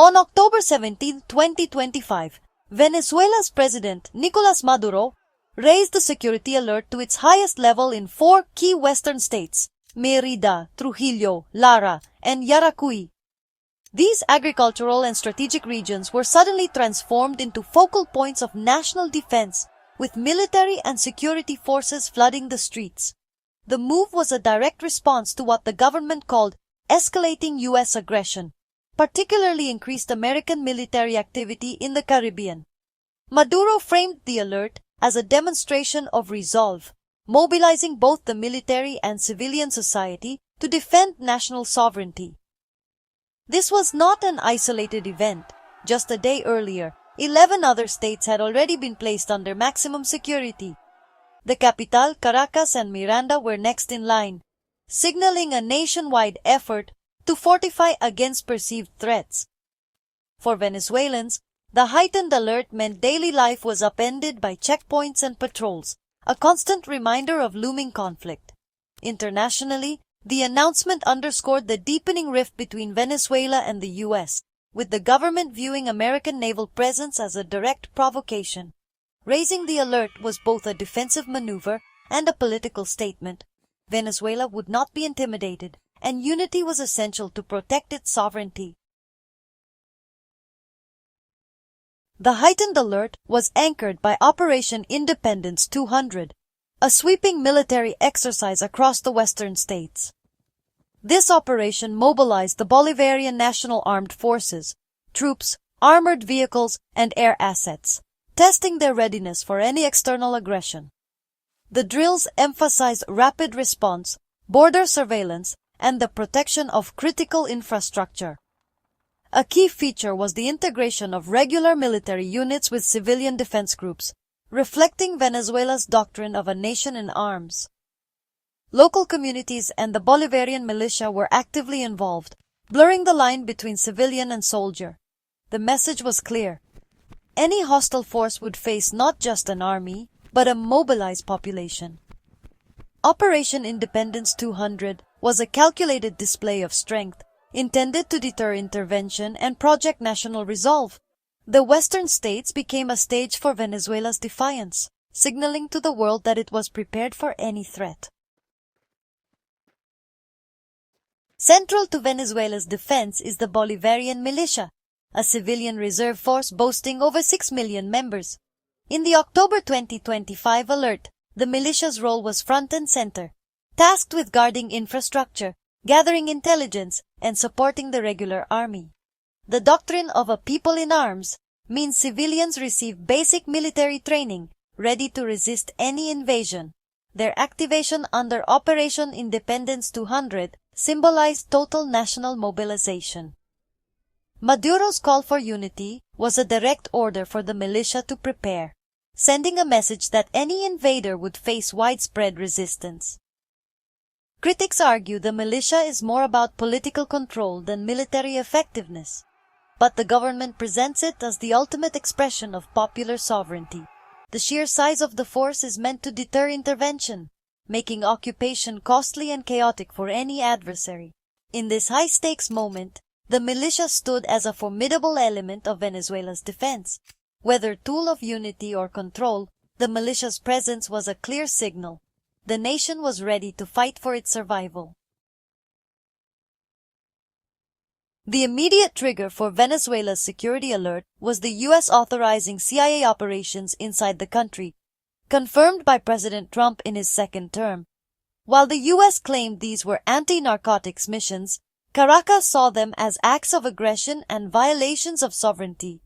On October 17, 2025, Venezuela's President Nicolas Maduro raised the security alert to its highest level in 4 key western states: Merida, Trujillo, Lara, and Yaracuy. These agricultural and strategic regions were suddenly transformed into focal points of national defense, with military and security forces flooding the streets. The move was a direct response to what the government called escalating U.S. aggression, particularly increased American military activity in the Caribbean. Maduro framed the alert as a demonstration of resolve, mobilizing both the military and civilian society to defend national sovereignty. This was not an isolated event. Just a day earlier, 11 other states had already been placed under maximum security. The capital, Caracas, and Miranda were next in line, signaling a nationwide effort to fortify against perceived threats. For Venezuelans, the heightened alert meant daily life was upended by checkpoints and patrols, a constant reminder of looming conflict. Internationally, the announcement underscored the deepening rift between Venezuela and the U.S., with the government viewing American naval presence as a direct provocation. Raising the alert was both a defensive maneuver and a political statement. Venezuela would not be intimidated, and unity was essential to protect its sovereignty. The heightened alert was anchored by Operation Independence 200, a sweeping military exercise across the western states. This operation mobilized the Bolivarian National Armed Forces, troops, armored vehicles, and air assets, testing their readiness for any external aggression. The drills emphasized rapid response, border surveillance, and the protection of critical infrastructure. A key feature was the integration of regular military units with civilian defense groups, reflecting Venezuela's doctrine of a nation in arms. Local communities and the Bolivarian militia were actively involved, blurring the line between civilian and soldier. The message was clear. Any hostile force would face not just an army, but a mobilized population. Operation Independence 200 was a calculated display of strength, intended to deter intervention and project national resolve. The western states became a stage for Venezuela's defiance, signaling to the world that it was prepared for any threat. Central to Venezuela's defense is the Bolivarian Militia, a civilian reserve force boasting over 6 million members. In the October 2025 alert, the militia's role was front and center, tasked with guarding infrastructure, gathering intelligence, and supporting the regular army. The doctrine of a people in arms means civilians receive basic military training, ready to resist any invasion. Their activation under Operation Independence 200 symbolized total national mobilization. Maduro's call for unity was a direct order for the militia to prepare, sending a message that any invader would face widespread resistance. Critics argue the militia is more about political control than military effectiveness, but the government presents it as the ultimate expression of popular sovereignty. The sheer size of the force is meant to deter intervention, making occupation costly and chaotic for any adversary. In this high-stakes moment, the militia stood as a formidable element of Venezuela's defense. Whether tool of unity or control, the militia's presence was a clear signal. The nation was ready to fight for its survival. The immediate trigger for Venezuela's security alert was the U.S. authorizing CIA operations inside the country, confirmed by President Trump in his second term. While the U.S. claimed these were anti-narcotics missions, Caracas saw them as acts of aggression and violations of sovereignty.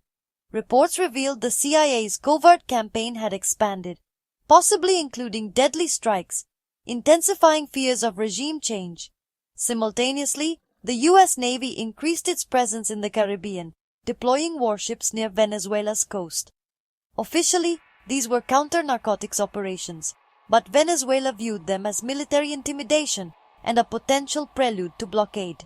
Reports revealed the CIA's covert campaign had expanded, possibly including deadly strikes, intensifying fears of regime change. Simultaneously, the U.S. Navy increased its presence in the Caribbean, deploying warships near Venezuela's coast. Officially, these were counter-narcotics operations, but Venezuela viewed them as military intimidation and a potential prelude to blockade.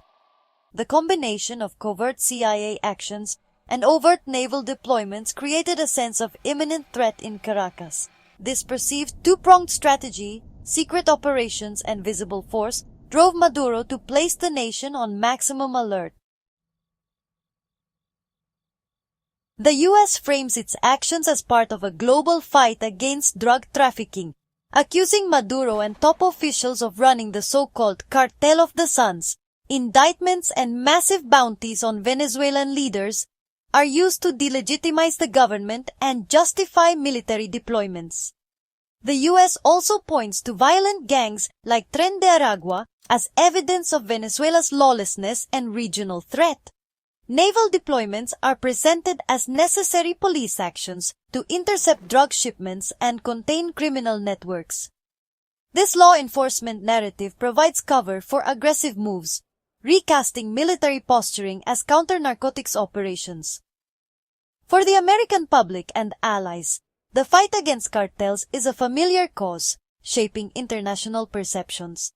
The combination of covert CIA actions and overt naval deployments created a sense of imminent threat in Caracas. This perceived two-pronged strategy, secret operations and visible force, drove Maduro to place the nation on maximum alert. The U.S. frames its actions as part of a global fight against drug trafficking, accusing Maduro and top officials of running the so-called Cartel of the Suns. Indictments and massive bounties on Venezuelan leaders are used to delegitimize the government and justify military deployments. The U.S. also points to violent gangs like Tren de Aragua as evidence of Venezuela's lawlessness and regional threat. Naval deployments are presented as necessary police actions to intercept drug shipments and contain criminal networks. This law enforcement narrative provides cover for aggressive moves, recasting military posturing as counter-narcotics operations. For the American public and allies, the fight against cartels is a familiar cause, shaping international perceptions.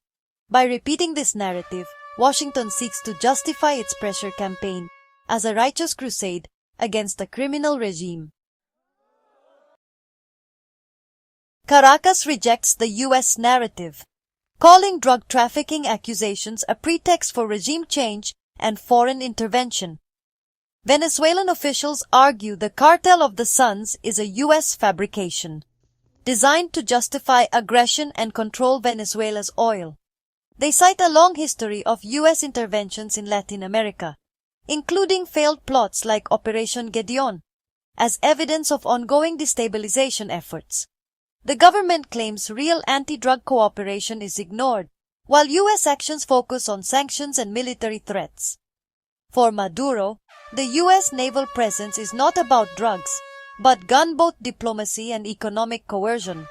By repeating this narrative, Washington seeks to justify its pressure campaign as a righteous crusade against a criminal regime. Caracas rejects the U.S. narrative, calling drug trafficking accusations a pretext for regime change and foreign intervention. Venezuelan officials argue the Cartel of the Suns is a U.S. fabrication, designed to justify aggression and control Venezuela's oil. They cite a long history of U.S. interventions in Latin America, including failed plots like Operation Gedeon, as evidence of ongoing destabilization efforts. The government claims real anti-drug cooperation is ignored, while U.S. actions focus on sanctions and military threats. For Maduro, the U.S. naval presence is not about drugs, but gunboat diplomacy and economic coercion.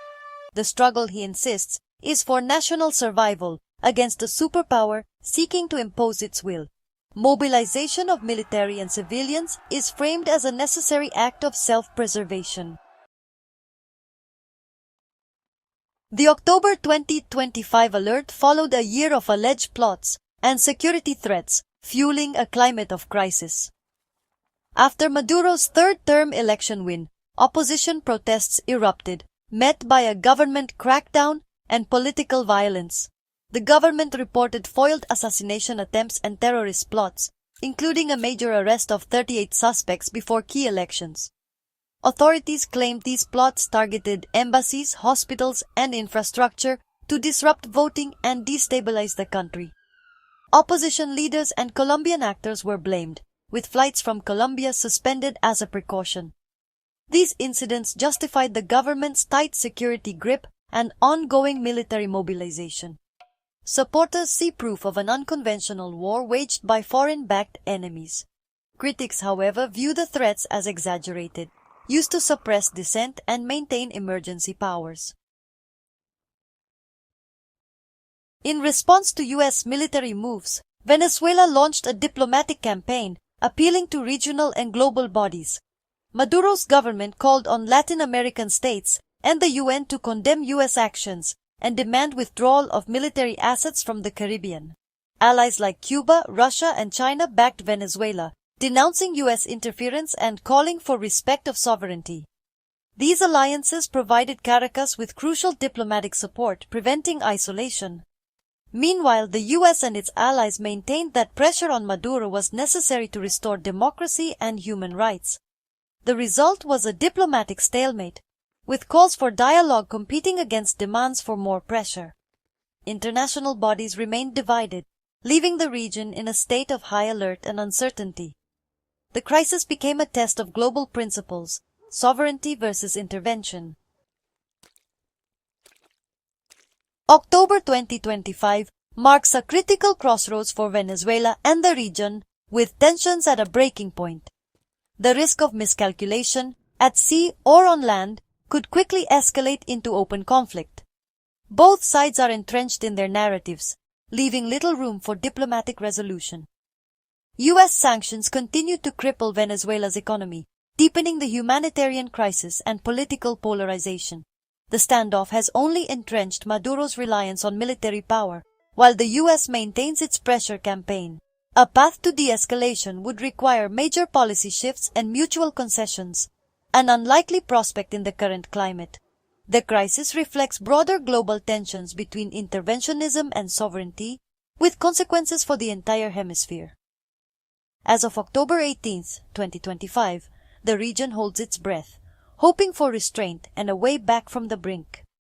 The struggle, he insists, is for national survival against a superpower seeking to impose its will. Mobilization of military and civilians is framed as a necessary act of self-preservation. The October 2025 alert followed a year of alleged plots and security threats, fueling a climate of crisis. After Maduro's third-term election win, opposition protests erupted, met by a government crackdown and political violence. The government reported foiled assassination attempts and terrorist plots, including a major arrest of 38 suspects before key elections. Authorities claimed these plots targeted embassies, hospitals, and infrastructure to disrupt voting and destabilize the country. Opposition leaders and Colombian actors were blamed, with flights from Colombia suspended as a precaution. These incidents justified the government's tight security grip and ongoing military mobilization. Supporters see proof of an unconventional war waged by foreign-backed enemies. Critics, however, view the threats as exaggerated, used to suppress dissent and maintain emergency powers. In response to U.S. military moves, Venezuela launched a diplomatic campaign appealing to regional and global bodies. Maduro's government called on Latin American states and the UN to condemn U.S. actions and demand withdrawal of military assets from the Caribbean. Allies like Cuba, Russia, and China backed Venezuela, denouncing U.S. interference and calling for respect of sovereignty. These alliances provided Caracas with crucial diplomatic support, preventing isolation. Meanwhile, the U.S. and its allies maintained that pressure on Maduro was necessary to restore democracy and human rights. The result was a diplomatic stalemate, with calls for dialogue competing against demands for more pressure. International bodies remained divided, leaving the region in a state of high alert and uncertainty. The crisis became a test of global principles, sovereignty versus intervention. October 2025 marks a critical crossroads for Venezuela and the region, with tensions at a breaking point. The risk of miscalculation, at sea or on land, could quickly escalate into open conflict. Both sides are entrenched in their narratives, leaving little room for diplomatic resolution. U.S. sanctions continue to cripple Venezuela's economy, deepening the humanitarian crisis and political polarization. The standoff has only entrenched Maduro's reliance on military power, while the U.S. maintains its pressure campaign. A path to de-escalation would require major policy shifts and mutual concessions, an unlikely prospect in the current climate. The crisis reflects broader global tensions between interventionism and sovereignty, with consequences for the entire hemisphere. As of October 18, 2025, the region holds its breath, hoping for restraint and a way back from the brink.